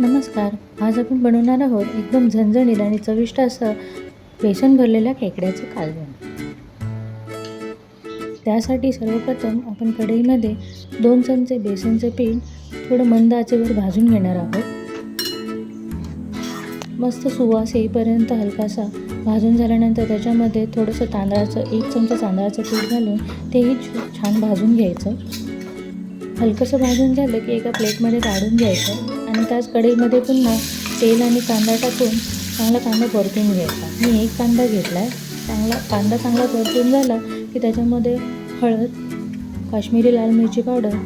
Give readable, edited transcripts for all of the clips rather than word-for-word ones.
नमस्कार. आज आपण बनवणार आहोत एकदम झणझणीत आणि चविष्ट असं बेसन भरलेल्या खेकड्याचं कालवण. त्यासाठी सर्वप्रथम आपण कढईमध्ये 2 चमचे बेसनचे पीठ थोडं मंद आचेवर भाजून घेणार आहोत. मस्त सुवास येईपर्यंत हलकासा भाजून झाल्यानंतर त्याच्यामध्ये थोडंसं 1 चमचा तांदळाचं पीठ घालून तेही छान भाजून घ्यायचं. हलकंसं भाजून झालं की एका प्लेटमध्ये काढून घ्यायचं आणि त्याच कढईमध्ये पुन्हा तेल आणि कांदा टाकून चांगला कांदा परतून घ्यायचा. मी 1 कांदा घेतला आहे. कांदा चांगला परतून झाला की त्याच्यामध्ये हळद, काश्मीरी लाल मिरची पावडर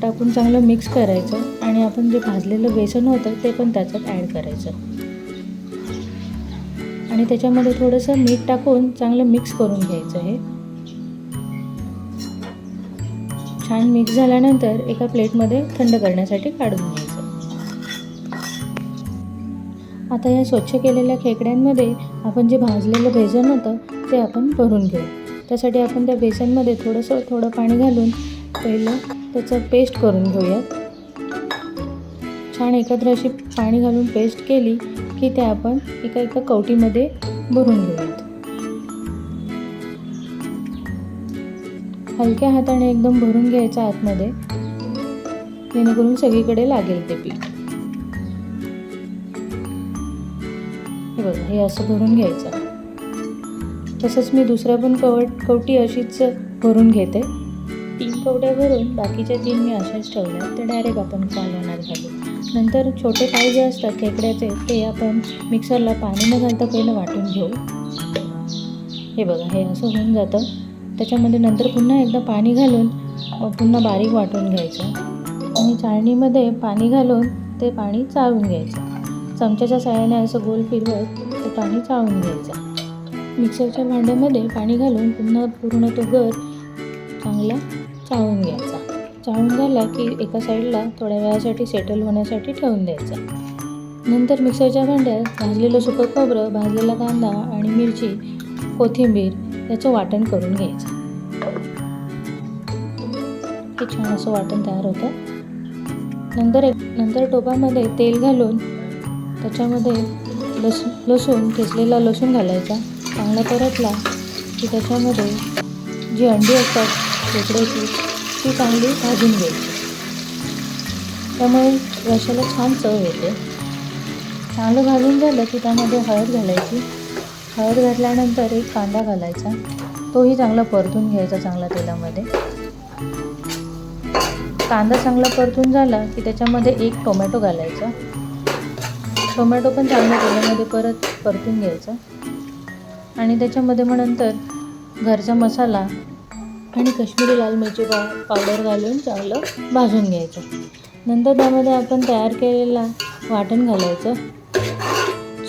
टाकून चांगलं मिक्स करायचं आणि आपण जे भाजलेलं बेसन होतं ते पण त्याच्यात ॲड करायचं आणि त्याच्यामध्ये थोडंसं मीठ टाकून चांगलं मिक्स करून घ्यायचं. हे छान मिक्स झाल्यानंतर एका प्लेटमध्ये थंड करण्यासाठी काढून घ्यायचं. आता या स्वच्छ केलेल्या खेकड्यांमध्ये आपण जे भाजलेलं बेसन होतं ते आपण भरून घेऊ. त्यासाठी आपण त्या बेसनमध्ये थोडं पाणी घालून पहिलं त्याचं पेस्ट करून घेऊयात. छान एकत्र अशी पाणी घालून पेस्ट केली की ते आपण एका कवटीमध्ये भरून घेऊयात. हलक्या हाताने एकदम भरून घ्यायचं आतमध्ये, जेणेकरून सगळीकडे लागेल ते पीठ. हे बघा, हे असं भरून घ्यायचं. तसंच मी दुसऱ्या पण कवटी अशीच भरून घेते. 3 कवट्या भरून बाकीच्या 3 मी अशाच ठेवल्या. ते डायरेक्ट आपण कालवणात घालू. नंतर छोटे पाय जे असतात खेकड्याचे ते आपण मिक्सरला पाणी न घालता पहिलं वाटून घेऊ. हे बघा, हे असं होऊन जातं. त्याच्यामध्ये नंतर पुन्हा एकदा पाणी घालून पुन्हा बारीक वाटून घ्यायचं आणि चाळणीमध्ये पाणी घालून ते पाणी चाळून घ्यायचं. चमच्याच्या साहाय्याने असं गोल फिरवत ते पाणी चाळून घ्यायचं. मिक्सरच्या भांड्यामध्ये पाणी घालून पुन्हा पूर्ण तो गर चांगला चाळून घ्यायचा. चाळून झाला की एका साईडला थोड्या वेळासाठी सेटल होण्यासाठी ठेवून द्यायचं. नंतर मिक्सरच्या भांड्यात भाजलेलं सुकं खोबरं, भाजलेला कांदा आणि मिरची, कोथिंबीर याचं वाटण करून घ्यायचं. हे छान असं वाटण तयार होतं. नंतर टोपामध्ये तेल घालून त्याच्यामध्ये लसूण ठेचलेला लसूण घालायचा. चांगला परतला की त्याच्यामध्ये जी अंडी असतात खेकड्याची ती चांगली भाजून घ्यायची. त्यामुळे रश्श्याला छान चव येते. चांगलं भाजून झालं की त्यामध्ये हळद घालायची. हळद घातल्यानंतर 1 कांदा घालायचा. तोही चांगला परतून घ्यायचा चांगला तेलामध्ये. कांदा चांगला परतून झाला की त्याच्यामध्ये 1 टोमॅटो घालायचा. टोमॅटो पण चांगल्या तेलामध्ये परतून घ्यायचा आणि त्याच्यामध्ये मग नंतर घरचा मसाला आणि काश्मीरी लाल मिरची पावडर घालून चांगलं भाजून घ्यायचं. नंतर त्यामध्ये आपण तयार केलेला वाटण घालायचं.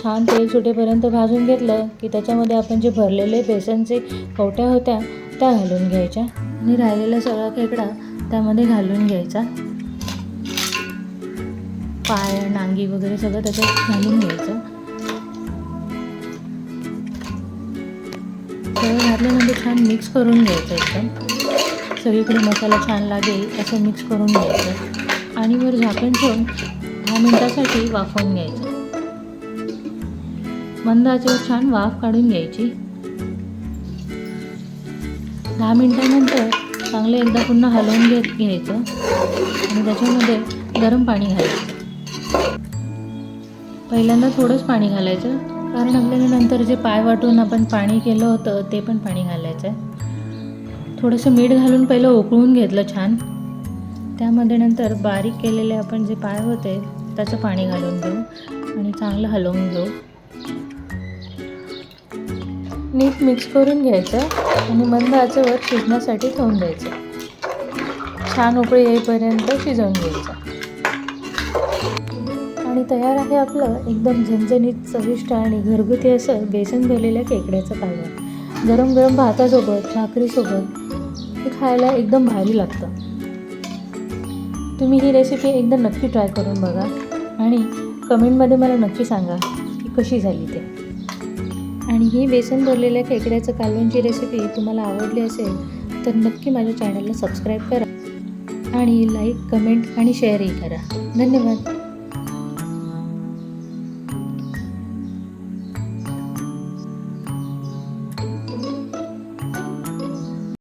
छान तेल सुटेपर्यंत भाजून घेतलं की त्याच्यामध्ये आपण जे भरलेले बेसनचे कवट्या होत्या त्या घालून घ्यायच्या आणि राहिलेला सगळा खेकडा त्यामध्ये घालून घ्यायचा. पाय, नांगी वगैरे सगळं त्याच्यात घालून घ्यायचं. सगळं घातल्यानंतर छान मिक्स करून घ्यायचं. एकदम सगळीकडे मसाला छान लागेल असं मिक्स करून घ्यायचं आणि वर झाकण ठेवून 10 मिनिटासाठी वाफवून घ्यायचं. मंद आचेवर छान वाफ काढून घ्यायची. 10 मिनिटानंतर चांगलं एकदा पुन्हा हलवून घ्यायचं आणि त्याच्यामध्ये गरम पाणी घालायचं. पहिल्यांदा थोडंच पाणी घालायचं, कारण आपल्याला नंतर जे पाय वाटून आपण पाणी केलं होतं ते पण पाणी घालायचं आहे. थोडंसं मीठ घालून पहिलं उकळून घेतलं छान. त्यामध्ये नंतर बारीक केलेले आपण जे पाय होते त्याचं पाणी घालून घेऊ आणि चांगलं हलवून घेऊ. नीट मिक्स करून घ्यायचं आणि मंद आचेवर शिजण्यासाठी ठेवून द्यायचं. छान उकळी येईपर्यंत शिजवून घ्यायचं आणि तयार आहे आपलं एकदम झणझणीत, चविष्ट आणि घरगुती असं बेसन भरलेल्या खेकड्याचं कालवण. गरम गरम भातासोबत, भाकरीसोबत हे खायला एकदम भारी लागतं. तुम्ही ही रेसिपी एकदा नक्की ट्राय करून बघा आणि कमेंटमध्ये मला नक्की सांगा की कशी झाली ते. आणि ही बेसन भरलेल्या खेकड्याचं कालवणची रेसिपी तुम्हाला आवडली असेल तर नक्की माझ्या चॅनलला सबस्क्राईब करा आणि लाईक, कमेंट आणि शेअरही करा. धन्यवाद.